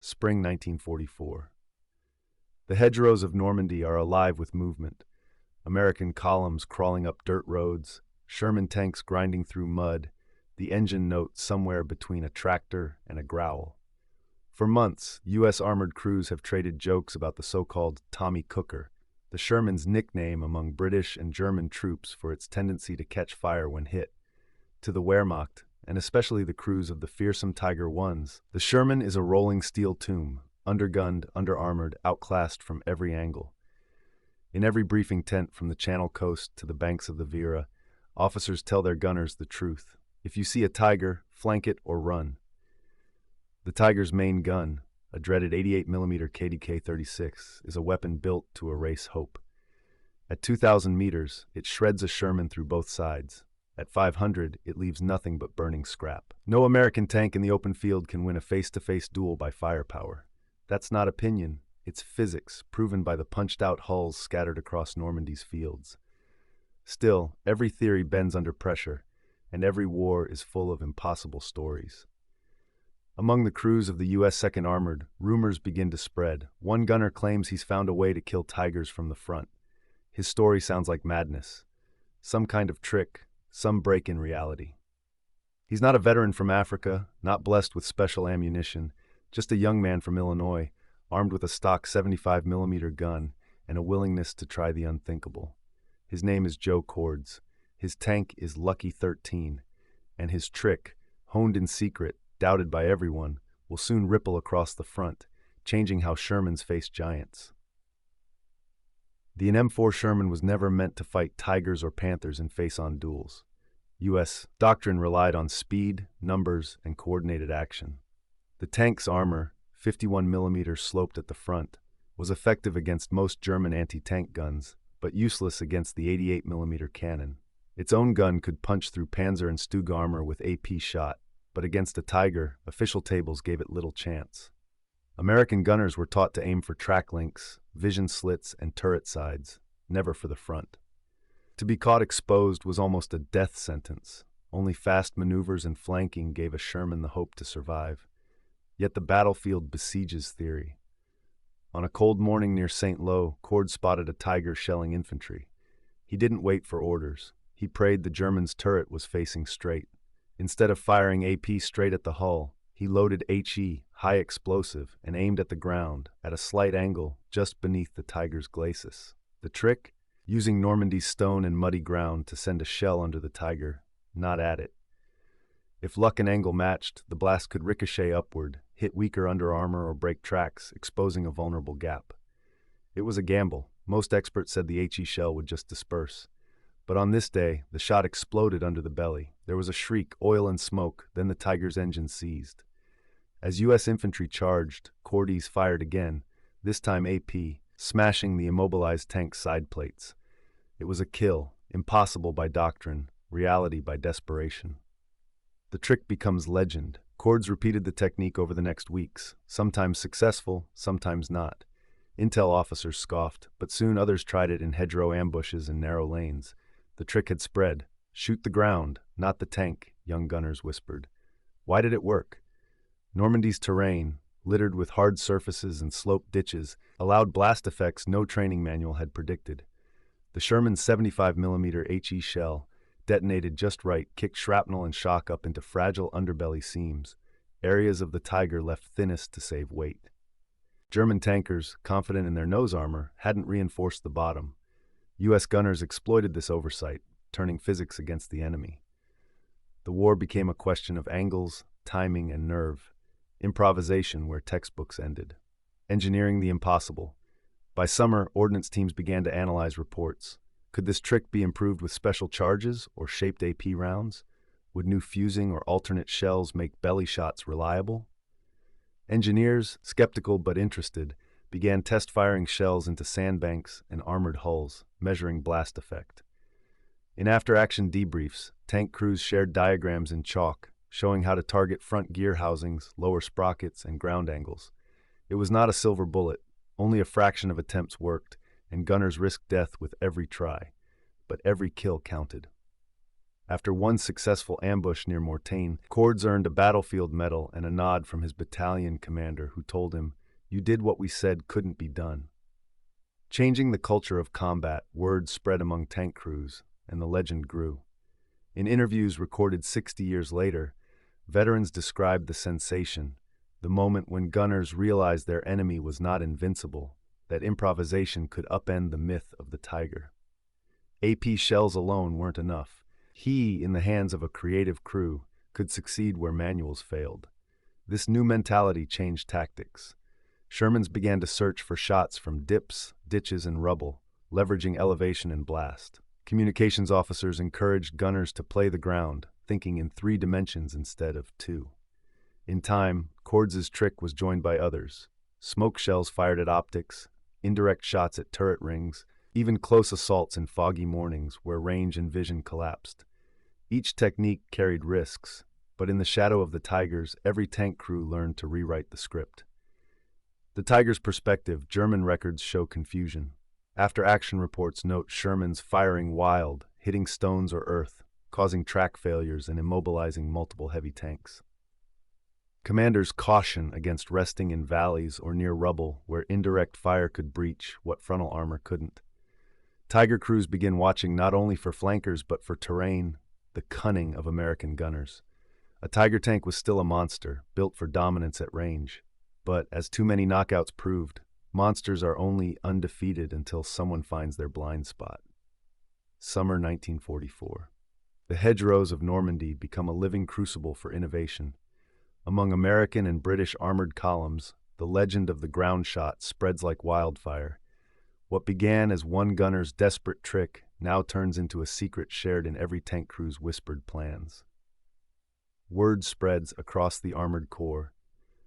Spring 1944. The hedgerows of Normandy are alive with movement. American columns crawling up dirt roads, Sherman tanks grinding through mud, the engine note somewhere between a tractor and a growl. For months, U.S. armored crews have traded jokes about the so-called Tommy Cooker, the Sherman's nickname among British and German troops for its tendency to catch fire when hit. To the Wehrmacht, and especially the crews of the fearsome Tiger I's, the Sherman is a rolling steel tomb, undergunned, underarmored, outclassed from every angle. In every briefing tent from the Channel Coast to the banks of the Vira, officers tell their gunners the truth. If you see a Tiger, flank it or run. The Tiger's main gun, a dreaded 88mm KDK-36, is a weapon built to erase hope. At 2,000 meters, it shreds a Sherman through both sides. At 500, it leaves nothing but burning scrap. No American tank in the open field can win a face-to-face duel by firepower. That's not opinion, it's physics, proven by the punched-out hulls scattered across Normandy's fields. Still, every theory bends under pressure, and every war is full of impossible stories. Among the crews of the U.S. 2nd Armored, rumors begin to spread. One gunner claims he's found a way to kill Tigers from the front. His story sounds like madness. Some kind of trick, some break in reality. He's not a veteran from Africa, not blessed with special ammunition, just a young man from Illinois, armed with a stock 75mm gun and a willingness to try the unthinkable. His name is Joe Cords. His tank is Lucky 13, and his trick, honed in secret, doubted by everyone, will soon ripple across the front, changing how Shermans face giants. The M4 Sherman was never meant to fight Tigers or Panthers in face-on duels. U.S. doctrine relied on speed, numbers, and coordinated action. The tank's armor, 51mm sloped at the front, was effective against most German anti-tank guns, but useless against the 88mm cannon. Its own gun could punch through Panzer and Stug armor with AP shot, but against a Tiger, official tables gave it little chance. American gunners were taught to aim for track links, vision slits, and turret sides, never for the front. To be caught exposed was almost a death sentence. Only fast maneuvers and flanking gave a Sherman the hope to survive. Yet the battlefield besieges theory. On a cold morning near St. Lo, Cord spotted a Tiger shelling infantry. He didn't wait for orders. He prayed the German's turret was facing straight. Instead of firing AP straight at the hull, he loaded HE, high explosive, and aimed at the ground, at a slight angle, just beneath the Tiger's glacis. The trick? Using Normandy's stone and muddy ground to send a shell under the Tiger, not at it. If luck and angle matched, the blast could ricochet upward, hit weaker under armor or break tracks, exposing a vulnerable gap. It was a gamble. Most experts said the HE shell would just disperse. But on this day, the shot exploded under the belly. There was a shriek, oil and smoke, then the Tiger's engine seized. As U.S. infantry charged, Cordes fired again, this time AP, smashing the immobilized tank's side plates. It was a kill, impossible by doctrine, reality by desperation. The trick becomes legend. Cords repeated the technique over the next weeks, sometimes successful, sometimes not. Intel officers scoffed, but soon others tried it in hedgerow ambushes and narrow lanes. The trick had spread. Shoot the ground, not the tank, young gunners whispered. Why did it work? Normandy's terrain, littered with hard surfaces and sloped ditches, allowed blast effects no training manual had predicted. The Sherman's 75mm HE shell, detonated just right, kicked shrapnel and shock up into fragile underbelly seams, areas of the Tiger left thinnest to save weight. German tankers, confident in their nose armor, hadn't reinforced the bottom. U.S. gunners exploited this oversight, turning physics against the enemy. The war became a question of angles, timing, and nerve. Improvisation where textbooks ended. Engineering the impossible. By summer, ordnance teams began to analyze reports. Could this trick be improved with special charges or shaped AP rounds? Would new fusing or alternate shells make belly shots reliable? Engineers, skeptical but interested, began test-firing shells into sandbanks and armored hulls, measuring blast effect. In after-action debriefs, tank crews shared diagrams in chalk, showing how to target front gear housings, lower sprockets, and ground angles. It was not a silver bullet. Only a fraction of attempts worked, and gunners risked death with every try. But every kill counted. After one successful ambush near Mortagne, Cordes earned a battlefield medal and a nod from his battalion commander, who told him, "You did what we said couldn't be done." Changing the culture of combat, word spread among tank crews, and the legend grew. In interviews recorded 60 years later, veterans described the sensation, the moment when gunners realized their enemy was not invincible, that improvisation could upend the myth of the Tiger. AP shells alone weren't enough. He, in the hands of a creative crew, could succeed where manuals failed. This new mentality changed tactics. Shermans began to search for shots from dips, ditches, and rubble, leveraging elevation and blast. Communications officers encouraged gunners to play the ground, thinking in 3 dimensions instead of 2. In time, Cordes' trick was joined by others. Smoke shells fired at optics, indirect shots at turret rings, even close assaults in foggy mornings where range and vision collapsed. Each technique carried risks, but in the shadow of the Tigers, every tank crew learned to rewrite the script. The Tigers' perspective, German records show confusion. After-action reports note Shermans firing wild, hitting stones or earth, causing track failures and immobilizing multiple heavy tanks. Commanders caution against resting in valleys or near rubble where indirect fire could breach what frontal armor couldn't. Tiger crews begin watching not only for flankers but for terrain, the cunning of American gunners. A Tiger tank was still a monster, built for dominance at range. But, as too many knockouts proved, monsters are only undefeated until someone finds their blind spot. Summer 1944. The hedgerows of Normandy become a living crucible for innovation. Among American and British armored columns, the legend of the ground shot spreads like wildfire. What began as one gunner's desperate trick now turns into a secret shared in every tank crew's whispered plans. Word spreads across the armored corps.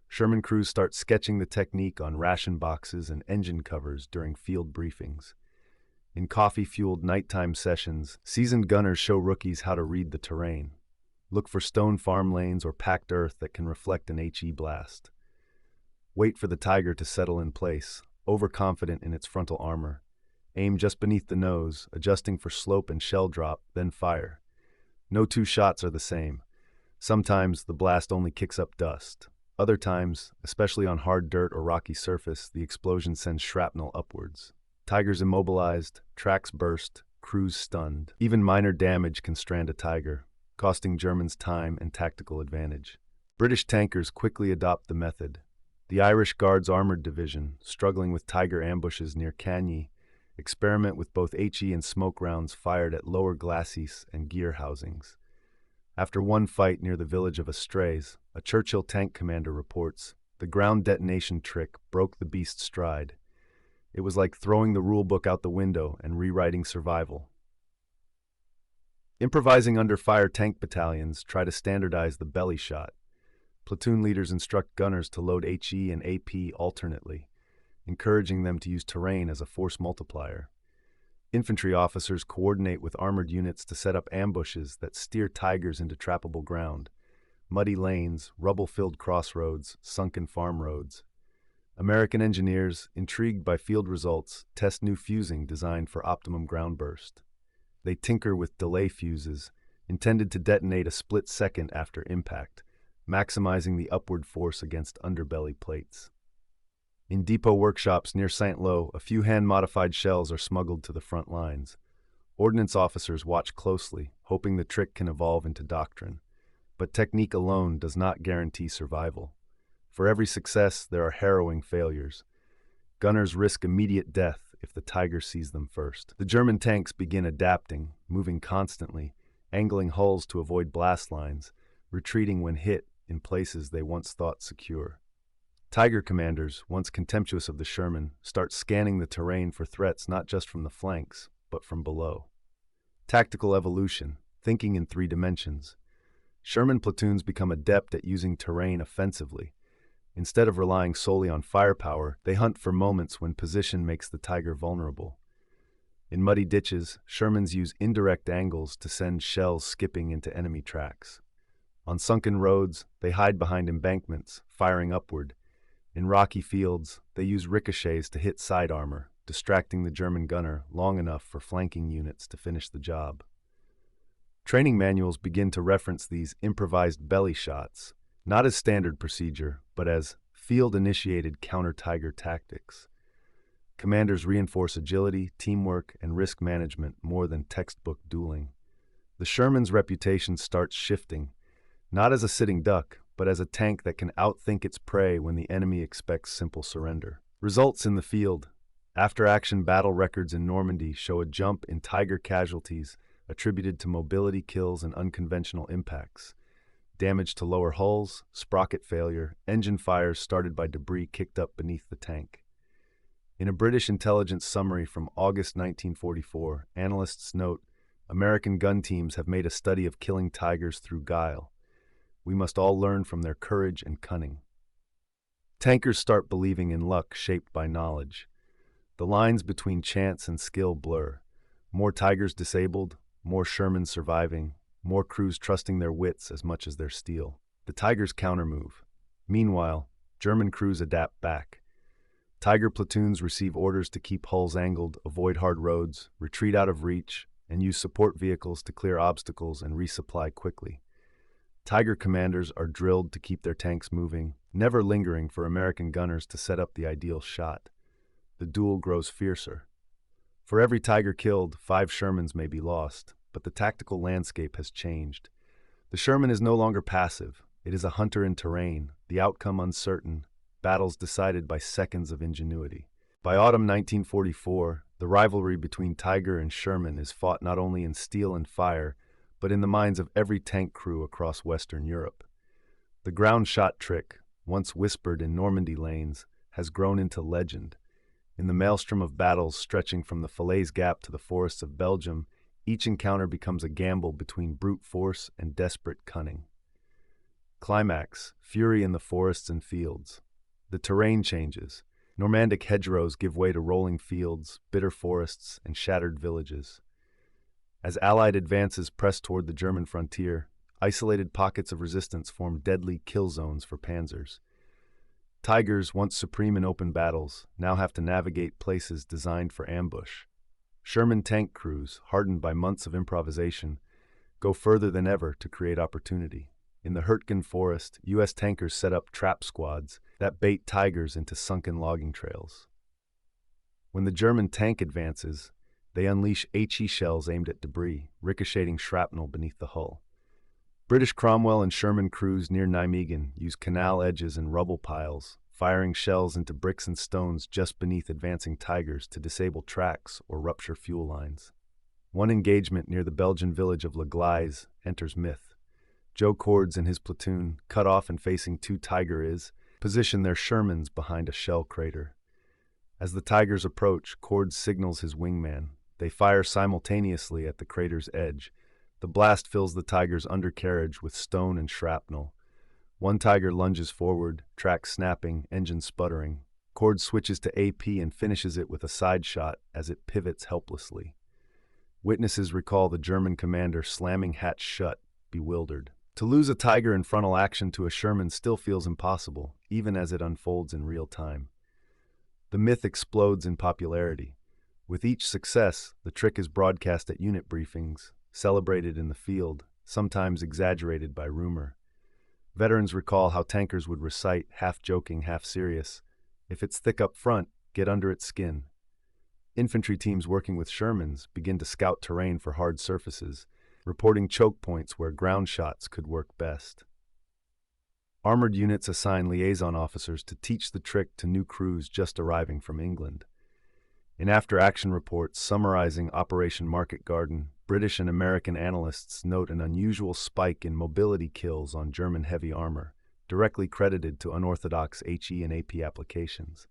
Sherman crews start sketching the technique on ration boxes and engine covers during field briefings. In coffee-fueled nighttime sessions, seasoned gunners show rookies how to read the terrain. Look for stone farm lanes or packed earth that can reflect an HE blast. Wait for the Tiger to settle in place, overconfident in its frontal armor. Aim just beneath the nose, adjusting for slope and shell drop, then fire. No 2 shots are the same. Sometimes the blast only kicks up dust. Other times, especially on hard dirt or rocky surface, the explosion sends shrapnel upwards. Tigers immobilized, tracks burst, crews stunned. Even minor damage can strand a Tiger, costing Germans time and tactical advantage. British tankers quickly adopt the method. The Irish Guards Armored Division, struggling with Tiger ambushes near Cagny, experiment with both HE and smoke rounds fired at lower glacis and gear housings. After one fight near the village of Estrays, a Churchill tank commander reports, the ground detonation trick broke the beast's stride. It was like throwing the rulebook out the window and rewriting survival. Improvising under fire tank battalions try to standardize the belly shot. Platoon leaders instruct gunners to load HE and AP alternately, encouraging them to use terrain as a force multiplier. Infantry officers coordinate with armored units to set up ambushes that steer Tigers into trappable ground, muddy lanes, rubble-filled crossroads, sunken farm roads. American engineers, intrigued by field results, test new fusing designed for optimum ground burst. They tinker with delay fuses, intended to detonate a split second after impact, maximizing the upward force against underbelly plates. In depot workshops near Saint-Lô, a few hand-modified shells are smuggled to the front lines. Ordnance officers watch closely, hoping the trick can evolve into doctrine. But technique alone does not guarantee survival. For every success, there are harrowing failures. Gunners risk immediate death if the Tiger sees them first. The German tanks begin adapting, moving constantly, angling hulls to avoid blast lines, retreating when hit in places they once thought secure. Tiger commanders, once contemptuous of the Sherman, start scanning the terrain for threats not just from the flanks, but from below. Tactical evolution, thinking in 3 dimensions. Sherman platoons become adept at using terrain offensively. Instead of relying solely on firepower, they hunt for moments when position makes the Tiger vulnerable. In muddy ditches, Shermans use indirect angles to send shells skipping into enemy tracks. On sunken roads, they hide behind embankments, firing upward. In rocky fields, they use ricochets to hit side armor, distracting the German gunner long enough for flanking units to finish the job. Training manuals begin to reference these improvised belly shots, not as standard procedure, but as field-initiated counter-Tiger tactics. Commanders reinforce agility, teamwork, and risk management more than textbook dueling. The Sherman's reputation starts shifting, not as a sitting duck, but as a tank that can outthink its prey when the enemy expects simple surrender. Results in the field. After-action battle records in Normandy show a jump in Tiger casualties attributed to mobility kills and unconventional impacts. Damage to lower hulls, sprocket failure, engine fires started by debris kicked up beneath the tank. In a British intelligence summary from August 1944, analysts note, American gun teams have made a study of killing Tigers through guile. We must all learn from their courage and cunning. Tankers start believing in luck shaped by knowledge. The lines between chance and skill blur. More Tigers disabled, more Shermans surviving, more crews trusting their wits as much as their steel. The Tigers countermove. Meanwhile, German crews adapt back. Tiger platoons receive orders to keep hulls angled, avoid hard roads, retreat out of reach, and use support vehicles to clear obstacles and resupply quickly. Tiger commanders are drilled to keep their tanks moving, never lingering for American gunners to set up the ideal shot. The duel grows fiercer. For every Tiger killed, 5 Shermans may be lost, but the tactical landscape has changed. The Sherman is no longer passive. It is a hunter in terrain, the outcome uncertain, battles decided by seconds of ingenuity. By autumn 1944, the rivalry between Tiger and Sherman is fought not only in steel and fire, but in the minds of every tank crew across Western Europe. The ground shot trick, once whispered in Normandy lanes, has grown into legend. In the maelstrom of battles stretching from the Falaise Gap to the forests of Belgium, each encounter becomes a gamble between brute force and desperate cunning. Climax, fury in the forests and fields. The terrain changes. Normandic hedgerows give way to rolling fields, bitter forests, and shattered villages. As Allied advances press toward the German frontier, isolated pockets of resistance form deadly kill zones for panzers. Tigers, once supreme in open battles, now have to navigate places designed for ambush. Sherman tank crews, hardened by months of improvisation, go further than ever to create opportunity. In the Hurtgen forest, U.S. tankers set up trap squads that bait Tigers into sunken logging trails. When the German tank advances, they unleash HE shells aimed at debris, ricocheting shrapnel beneath the hull. British Cromwell and Sherman crews near Nijmegen use canal edges and rubble piles, firing shells into bricks and stones just beneath advancing Tigers to disable tracks or rupture fuel lines. One engagement near the Belgian village of Le Gleize enters myth. Joe Cords and his platoon, cut off and facing 2 Tigers, position their Shermans behind a shell crater. As the Tigers approach, Cords signals his wingman. They fire simultaneously at the crater's edge. The blast fills the Tiger's undercarriage with stone and shrapnel. One Tiger lunges forward, tracks snapping, engine sputtering. Cords switches to AP and finishes it with a side shot as it pivots helplessly. Witnesses recall the German commander slamming hatch shut, bewildered. To lose a Tiger in frontal action to a Sherman still feels impossible, even as it unfolds in real time. The myth explodes in popularity. With each success, the trick is broadcast at unit briefings, celebrated in the field, sometimes exaggerated by rumor. Veterans recall how tankers would recite, half joking, half serious, "If it's thick up front, get under its skin." Infantry teams working with Shermans begin to scout terrain for hard surfaces, reporting choke points where ground shots could work best. Armored units assign liaison officers to teach the trick to new crews just arriving from England. In after-action reports summarizing Operation Market Garden, British and American analysts note an unusual spike in mobility kills on German heavy armor, directly credited to unorthodox HE and AP applications.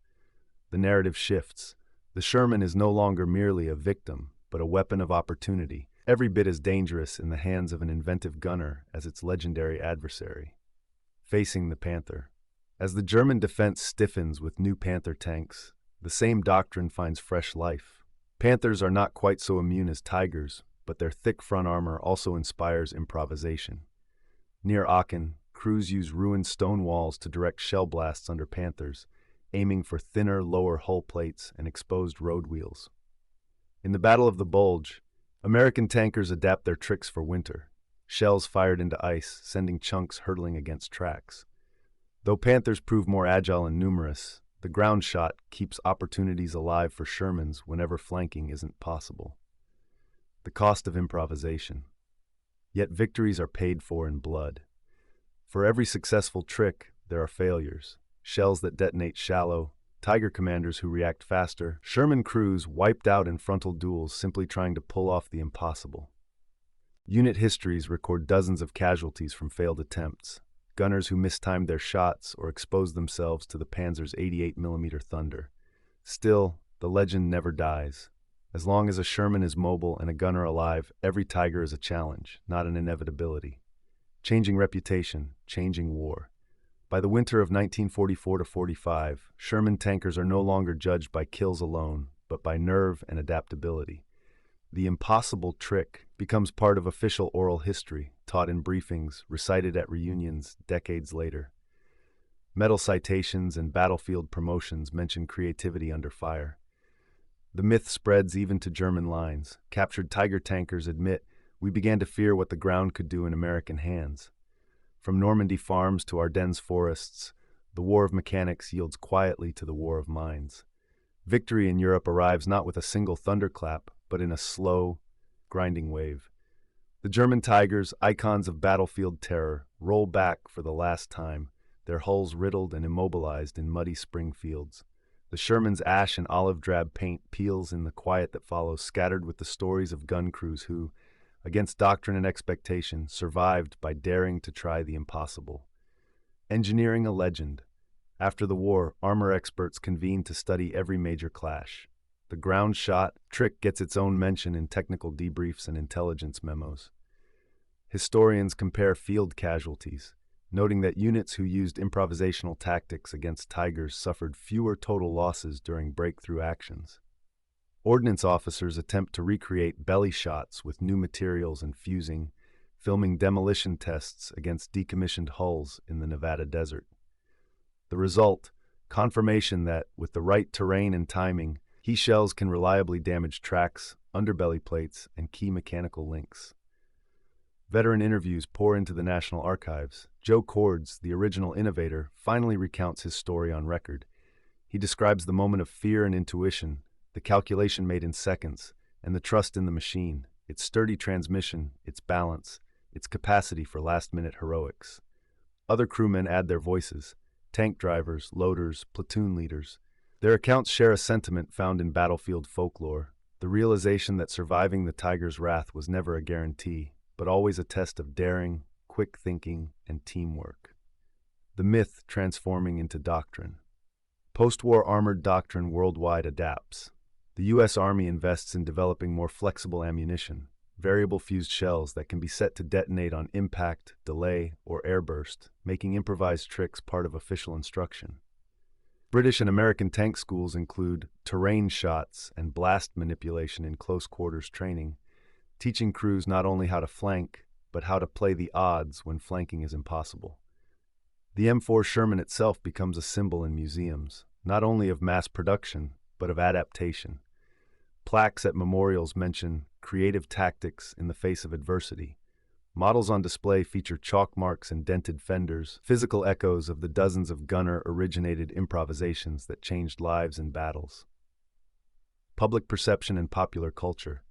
The narrative shifts. The Sherman is no longer merely a victim, but a weapon of opportunity, every bit as dangerous in the hands of an inventive gunner as its legendary adversary. Facing the Panther. As the German defense stiffens with new Panther tanks, the same doctrine finds fresh life. Panthers are not quite so immune as Tigers, but their thick front armor also inspires improvisation. Near Aachen, crews use ruined stone walls to direct shell blasts under Panthers, aiming for thinner lower hull plates and exposed road wheels. In the Battle of the Bulge, American tankers adapt their tricks for winter. Shells fired into ice, sending chunks hurtling against tracks. Though Panthers prove more agile and numerous, the ground shot keeps opportunities alive for Shermans whenever flanking isn't possible. The cost of improvisation. Yet victories are paid for in blood. For every successful trick, there are failures. Shells that detonate shallow, Tiger commanders who react faster, Sherman crews wiped out in frontal duels simply trying to pull off the impossible. Unit histories record dozens of casualties from failed attempts, gunners who mistimed their shots or exposed themselves to the Panzer's 88mm Thunder. Still, the legend never dies. As long as a Sherman is mobile and a gunner alive, every Tiger is a challenge, not an inevitability. Changing reputation, changing war. By the winter of 1944-45, Sherman tankers are no longer judged by kills alone, but by nerve and adaptability. The impossible trick becomes part of official oral history, taught in briefings, recited at reunions decades later. Medal citations and battlefield promotions mention creativity under fire. The myth spreads even to German lines. Captured Tiger tankers admit, "We began to fear what the ground could do in American hands." From Normandy farms to Ardennes forests, the war of mechanics yields quietly to the war of minds. Victory in Europe arrives not with a single thunderclap, but in a slow, grinding wave. The German Tigers, icons of battlefield terror, roll back for the last time, their hulls riddled and immobilized in muddy spring fields. The Sherman's ash and olive drab paint peels in the quiet that follows, scattered with the stories of gun crews who, against doctrine and expectation, survived by daring to try the impossible. Engineering a legend. After the war, armor experts convened to study every major clash. The ground shot trick gets its own mention in technical debriefs and intelligence memos. Historians compare field casualties, noting that units who used improvisational tactics against Tigers suffered fewer total losses during breakthrough actions. Ordnance officers attempt to recreate belly shots with new materials and fusing, filming demolition tests against decommissioned hulls in the Nevada desert. The result, confirmation that, with the right terrain and timing, he shells can reliably damage tracks, underbelly plates, and key mechanical links. Veteran interviews pour into the National Archives. Joe Cords, the original innovator, finally recounts his story on record. He describes the moment of fear and intuition, the calculation made in seconds, and the trust in the machine, its sturdy transmission, its balance, its capacity for last-minute heroics. Other crewmen add their voices, tank drivers, loaders, platoon leaders. Their accounts share a sentiment found in battlefield folklore, the realization that surviving the Tiger's wrath was never a guarantee, but always a test of daring, quick thinking, and teamwork. The myth transforming into doctrine. Post-war armored doctrine worldwide adapts. The U.S. Army invests in developing more flexible ammunition, variable fused shells that can be set to detonate on impact, delay, or airburst, making improvised tricks part of official instruction. British and American tank schools include terrain shots and blast manipulation in close quarters training, teaching crews not only how to flank, but how to play the odds when flanking is impossible. The M4 Sherman itself becomes a symbol in museums, not only of mass production, but of adaptation. Plaques at memorials mention creative tactics in the face of adversity. Models on display feature chalk marks and dented fenders, physical echoes of the dozens of gunner-originated improvisations that changed lives in battles. Public perception and popular culture.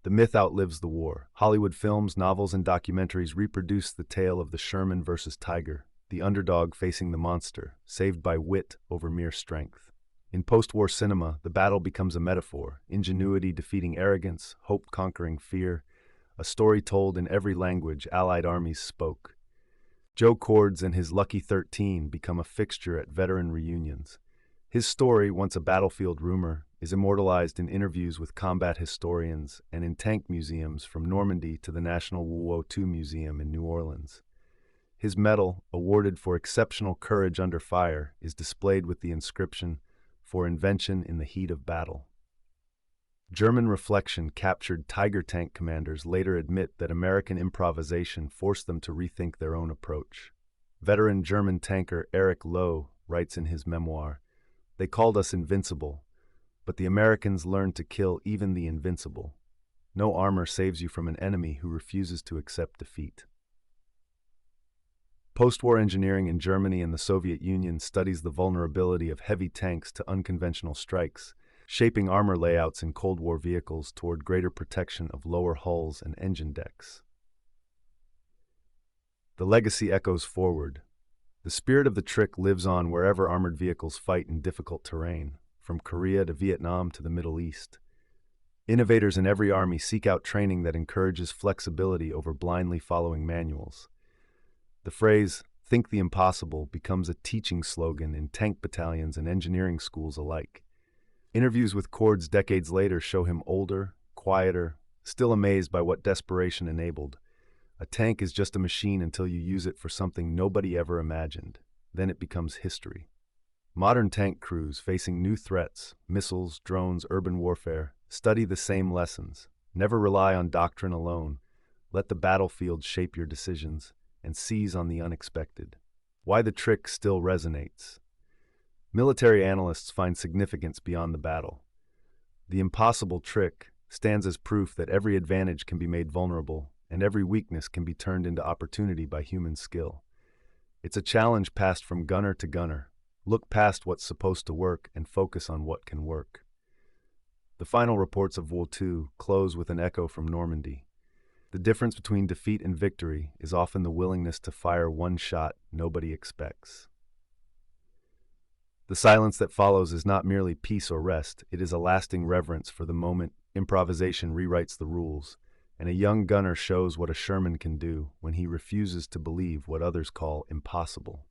The myth outlives the war. Hollywood films, novels, and documentaries reproduce the tale of the Sherman versus Tiger, the underdog facing the monster, saved by wit over mere strength. In post-war cinema, the battle becomes a metaphor, ingenuity defeating arrogance, hope conquering fear, a story told in every language Allied armies spoke. Joe Cords and his Lucky 13 become a fixture at veteran reunions. His story, once a battlefield rumor, is immortalized in interviews with combat historians and in tank museums from Normandy to the National WWII Museum in New Orleans. His medal, awarded for exceptional courage under fire, is displayed with the inscription, "For invention in the heat of battle." German reflection captured Tiger tank commanders later admit that American improvisation forced them to rethink their own approach. Veteran German tanker Erich Loh writes in his memoir, "They called us invincible, but the Americans learned to kill even the invincible." No armor saves you from an enemy who refuses to accept defeat. Post-war engineering in Germany and the Soviet Union studies the vulnerability of heavy tanks to unconventional strikes, shaping armor layouts in Cold War vehicles toward greater protection of lower hulls and engine decks. The legacy echoes forward. The spirit of the trick lives on wherever armored vehicles fight in difficult terrain, from Korea to Vietnam to the Middle East. Innovators in every army seek out training that encourages flexibility over blindly following manuals. The phrase, "think the impossible," becomes a teaching slogan in tank battalions and engineering schools alike. Interviews with Cords decades later show him older, quieter, still amazed by what desperation enabled. A tank is just a machine until you use it for something nobody ever imagined. Then it becomes history. Modern tank crews facing new threats, missiles, drones, urban warfare, study the same lessons. Never rely on doctrine alone. Let the battlefield shape your decisions, and seize on the unexpected. Why the trick still resonates. Military analysts find significance beyond the battle. The impossible trick stands as proof that every advantage can be made vulnerable, and every weakness can be turned into opportunity by human skill. It's a challenge passed from gunner to gunner. Look past what's supposed to work and focus on what can work. The final reports of WWII close with an echo from Normandy. The difference between defeat and victory is often the willingness to fire one shot nobody expects. The silence that follows is not merely peace or rest, it is a lasting reverence for the moment improvisation rewrites the rules, and a young gunner shows what a Sherman can do when he refuses to believe what others call impossible.